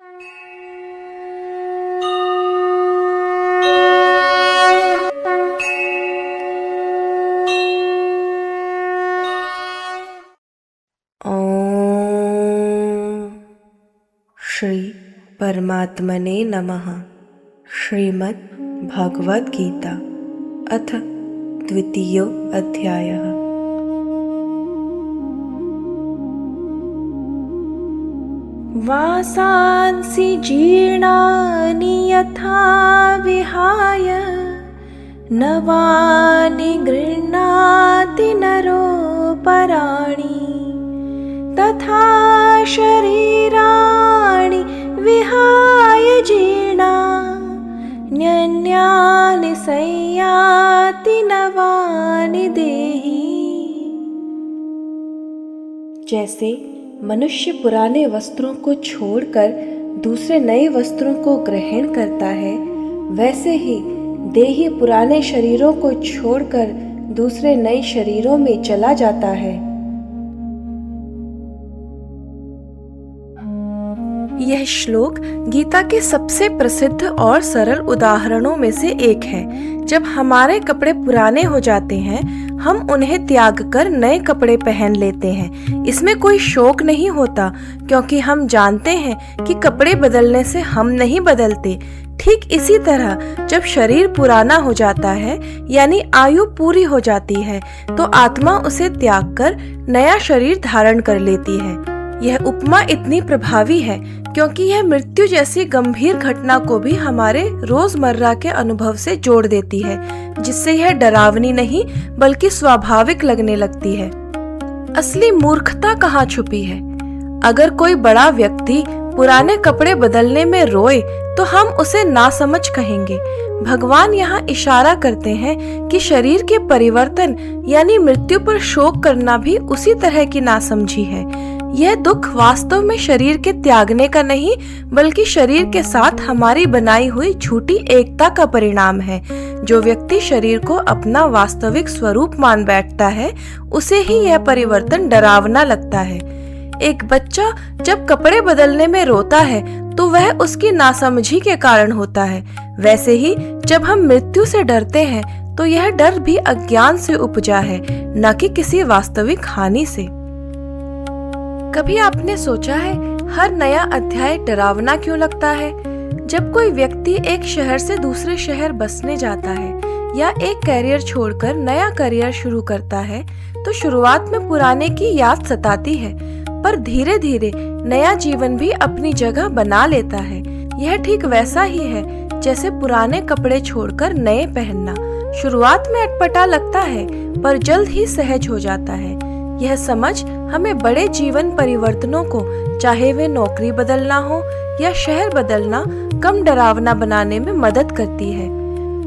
श्री परमात्मने नमः। श्रीमद् भगवद गीता अथ द्वितीयो अध्यायः। वासांसि जीर्णानि यथा विहाय नवानि गृह्णाति नरोपराणि तथा शरीराणि विहाय जीर्णान्यन्यानि संयाति नवानि देहि। जैसे मनुष्य पुराने वस्त्रों को छोड़कर दूसरे नए वस्त्रों को ग्रहण करता है, वैसे ही देही पुराने शरीरों को छोड़कर दूसरे नए शरीरों में चला जाता है। यह श्लोक गीता के सबसे प्रसिद्ध और सरल उदाहरणों में से एक है। जब हमारे कपड़े पुराने हो जाते हैं, हम उन्हें त्याग कर नए कपड़े पहन लेते हैं। इसमें कोई शोक नहीं होता, क्योंकि हम जानते हैं कि कपड़े बदलने से हम नहीं बदलते। ठीक इसी तरह जब शरीर पुराना हो जाता है, यानी आयु पूरी हो जाती है, तो आत्मा उसे त्याग कर नया शरीर धारण कर लेती है। यह उपमा इतनी प्रभावी है क्योंकि यह मृत्यु जैसी गंभीर घटना को भी हमारे रोजमर्रा के अनुभव से जोड़ देती है, जिससे यह डरावनी नहीं बल्कि स्वाभाविक लगने लगती है। असली मूर्खता कहाँ छुपी है? अगर कोई बड़ा व्यक्ति पुराने कपड़े बदलने में रोए तो हम उसे नासमझ कहेंगे। भगवान यहाँ इशारा करते हैं कि शरीर के परिवर्तन यानी मृत्यु पर शोक करना भी उसी तरह की नासमझी है। यह दुख वास्तव में शरीर के त्यागने का नहीं, बल्कि शरीर के साथ हमारी बनाई हुई झूठी एकता का परिणाम है। जो व्यक्ति शरीर को अपना वास्तविक स्वरूप मान बैठता है, उसे ही यह परिवर्तन डरावना लगता है। एक बच्चा जब कपड़े बदलने में रोता है तो वह उसकी नासमझी के कारण होता है। वैसे ही जब हम मृत्यु से डरते हैं तो यह डर भी अज्ञान से उपजा है, न कि किसी वास्तविक हानि से। कभी आपने सोचा है हर नया अध्याय डरावना क्यों लगता है? जब कोई व्यक्ति एक शहर से दूसरे शहर बसने जाता है या एक करियर छोड़कर नया करियर शुरू करता है, तो शुरुआत में पुराने की याद सताती है, पर धीरे धीरे नया जीवन भी अपनी जगह बना लेता है। यह ठीक वैसा ही है जैसे पुराने कपड़े छोड़कर नए पहनना। शुरुआत में अटपटा लगता है, पर जल्द ही सहज हो जाता है। यह समझ हमें बड़े जीवन परिवर्तनों को, चाहे वे नौकरी बदलना हो या शहर बदलना, कम डरावना बनाने में मदद करती है।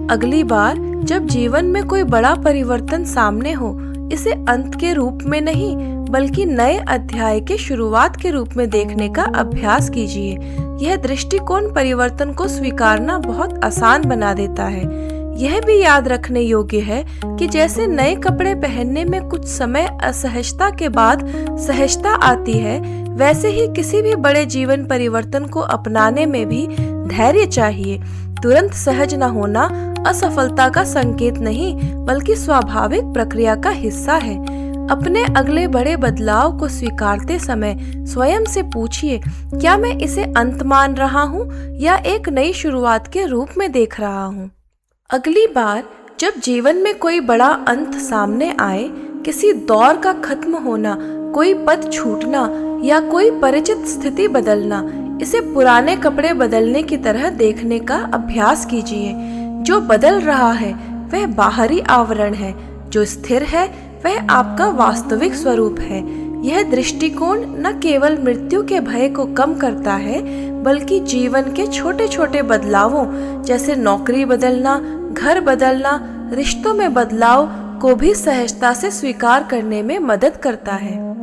अगली बार जब जीवन में कोई बड़ा परिवर्तन सामने हो, इसे अंत के रूप में नहीं बल्कि नए अध्याय के शुरुआत के रूप में देखने का अभ्यास कीजिए। यह दृष्टिकोण परिवर्तन को स्वीकारना बहुत आसान बना देता है। यह भी याद रखने योग्य है कि जैसे नए कपड़े पहनने में कुछ समय असहजता के बाद सहजता आती है, वैसे ही किसी भी बड़े जीवन परिवर्तन को अपनाने में भी धैर्य चाहिए। तुरंत सहज न होना असफलता का संकेत नहीं, बल्कि स्वाभाविक प्रक्रिया का हिस्सा है। अपने अगले बड़े बदलाव को स्वीकारते समय स्वयं से पूछिए, क्या मैं इसे अंत मान रहा हूँ या एक नई शुरुआत के रूप में देख रहा हूँ? अगली बार जब जीवन में कोई बड़ा अंत सामने आए, किसी दौर का खत्म होना, कोई पद छूटना या कोई परिचित स्थिति बदलना, इसे पुराने कपड़े बदलने की तरह देखने का अभ्यास कीजिए। जो बदल रहा है वह बाहरी आवरण है, जो स्थिर है वह आपका वास्तविक स्वरूप है। यह दृष्टिकोण न केवल मृत्यु के भय को कम करता है, बल्कि जीवन के छोटे छोटे बदलावों जैसे नौकरी बदलना, घर बदलना, रिश्तों में बदलाव को भी सहजता से स्वीकार करने में मदद करता है।